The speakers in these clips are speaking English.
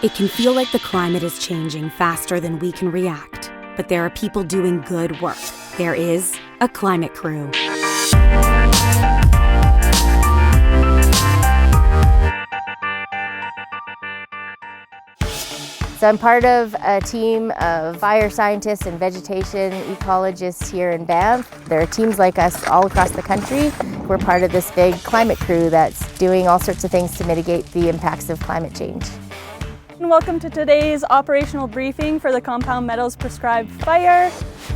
It can feel like the climate is changing faster than we can react, but there are people doing good work. There is a climate crew. So I'm part of a team of fire scientists and vegetation ecologists here in Banff. There are teams like us all across the country. We're part of this big climate crew that's doing all sorts of things to mitigate the impacts of climate change. And welcome to today's operational briefing for the Compound Meadows prescribed fire.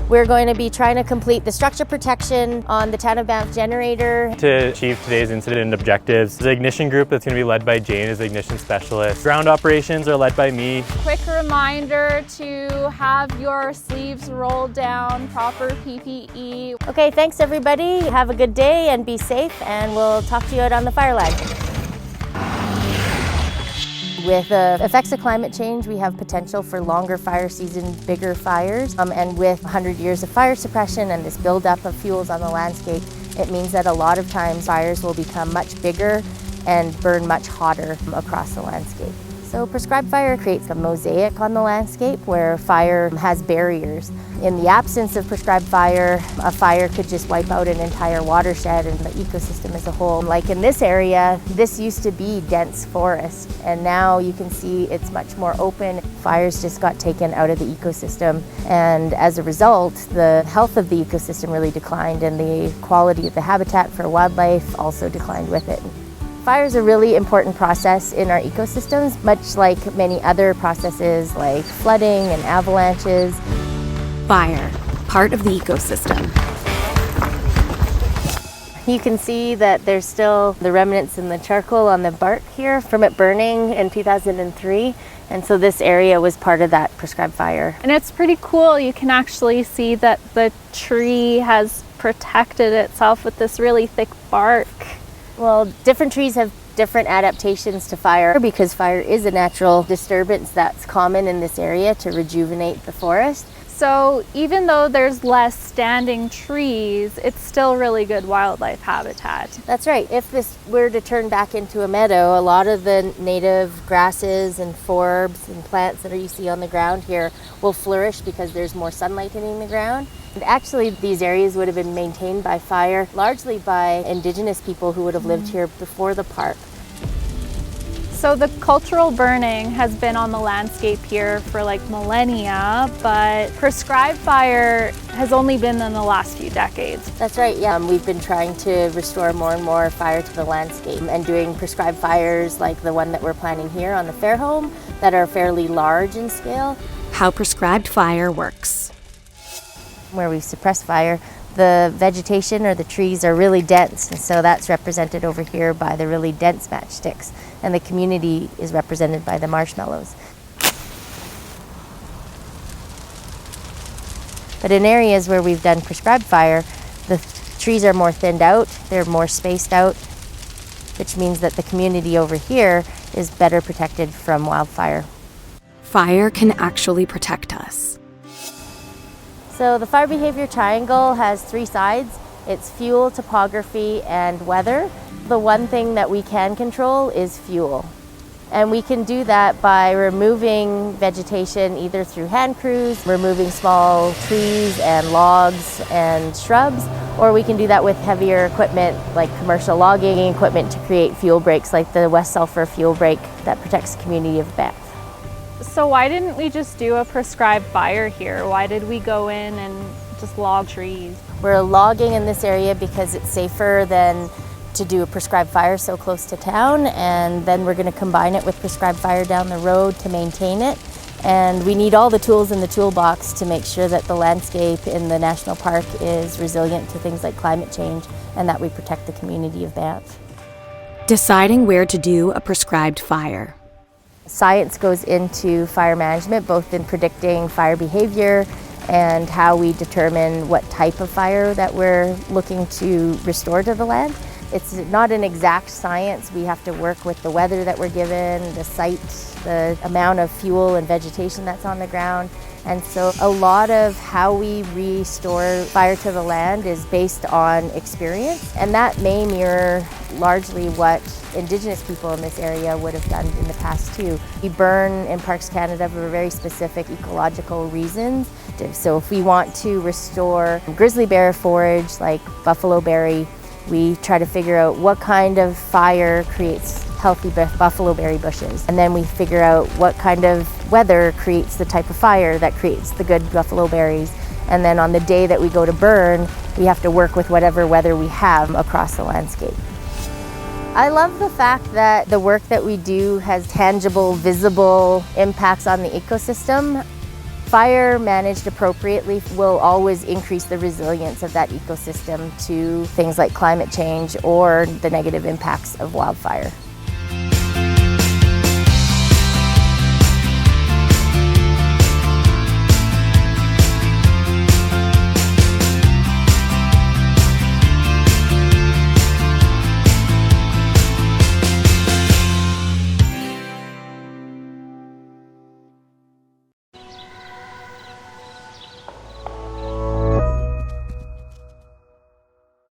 We're going to be trying to complete the structure protection on the Town of Banff generator. To achieve today's incident objectives, the ignition group that's going to be led by Jane as the ignition specialist. Ground operations are led by me. Quick reminder to have your sleeves rolled down, proper PPE. Okay, thanks everybody. Have a good day and be safe, and we'll talk to you out on the fire line. With the effects of climate change, we have potential for longer fire season, bigger fires. And with 100 years of fire suppression and this buildup of fuels on the landscape, it means that a lot of times fires will become much bigger and burn much hotter across the landscape. So prescribed fire creates a mosaic on the landscape where fire has barriers. In the absence of prescribed fire, a fire could just wipe out an entire watershed and the ecosystem as a whole. Like in this area, this used to be dense forest, and now you can see it's much more open. Fires just got taken out of the ecosystem, and as a result, the health of the ecosystem really declined, and the quality of the habitat for wildlife also declined with it. Fire is a really important process in our ecosystems, much like many other processes like flooding and avalanches. Fire, part of the ecosystem. You can see that there's still the remnants in the charcoal on the bark here from it burning in 2003. And so this area was part of that prescribed fire. And it's pretty cool. You can actually see that the tree has protected itself with this really thick bark. Well, different trees have different adaptations to fire because fire is a natural disturbance that's common in this area to rejuvenate the forest. So even though there's less standing trees, it's still really good wildlife habitat. That's right. If this were to turn back into a meadow, a lot of the native grasses and forbs and plants that you see on the ground here will flourish because there's more sunlight hitting the ground. And actually, these areas would have been maintained by fire largely by Indigenous people who would have lived here before the park. So the cultural burning has been on the landscape here for like millennia, but prescribed fire has only been in the last few decades. That's right, yeah. We've been trying to restore more and more fire to the landscape and doing prescribed fires like the one that we're planning here on the Fairhome that are fairly large in scale. How prescribed fire works. Where we suppress fire, the vegetation or the trees are really dense, and so that's represented over here by the really dense matchsticks, and the community is represented by the marshmallows. But in areas where we've done prescribed fire, the trees are more thinned out, they're more spaced out, which means that the community over here is better protected from wildfire. Fire can actually protect us. So the fire behavior triangle has three sides. It's fuel, topography, and weather. The one thing that we can control is fuel. And we can do that by removing vegetation either through hand crews, removing small trees and logs and shrubs, or we can do that with heavier equipment like commercial logging equipment to create fuel breaks like the West Sulphur fuel break that protects the community of Banff. So why didn't we just do a prescribed fire here? Why did we go in and just log trees? We're logging in this area because it's safer than to do a prescribed fire so close to town, and then we're going to combine it with prescribed fire down the road to maintain it. And we need all the tools in the toolbox to make sure that the landscape in the national park is resilient to things like climate change and that we protect the community of Banff. Deciding where to do a prescribed fire. Science goes into fire management, both in predicting fire behavior and how we determine what type of fire that we're looking to restore to the land. It's not an exact science. We have to work with the weather that we're given, the site, the amount of fuel and vegetation that's on the ground. And so a lot of how we restore fire to the land is based on experience, and that may mirror largely what Indigenous people in this area would have done in the past too. We burn in Parks Canada for very specific ecological reasons. So if we want to restore grizzly bear forage like buffalo berry, we try to figure out what kind of fire creates healthy buffalo berry bushes. And then we figure out what kind of weather creates the type of fire that creates the good buffalo berries. And then on the day that we go to burn, we have to work with whatever weather we have across the landscape. I love the fact that the work that we do has tangible, visible impacts on the ecosystem. Fire managed appropriately will always increase the resilience of that ecosystem to things like climate change or the negative impacts of wildfire.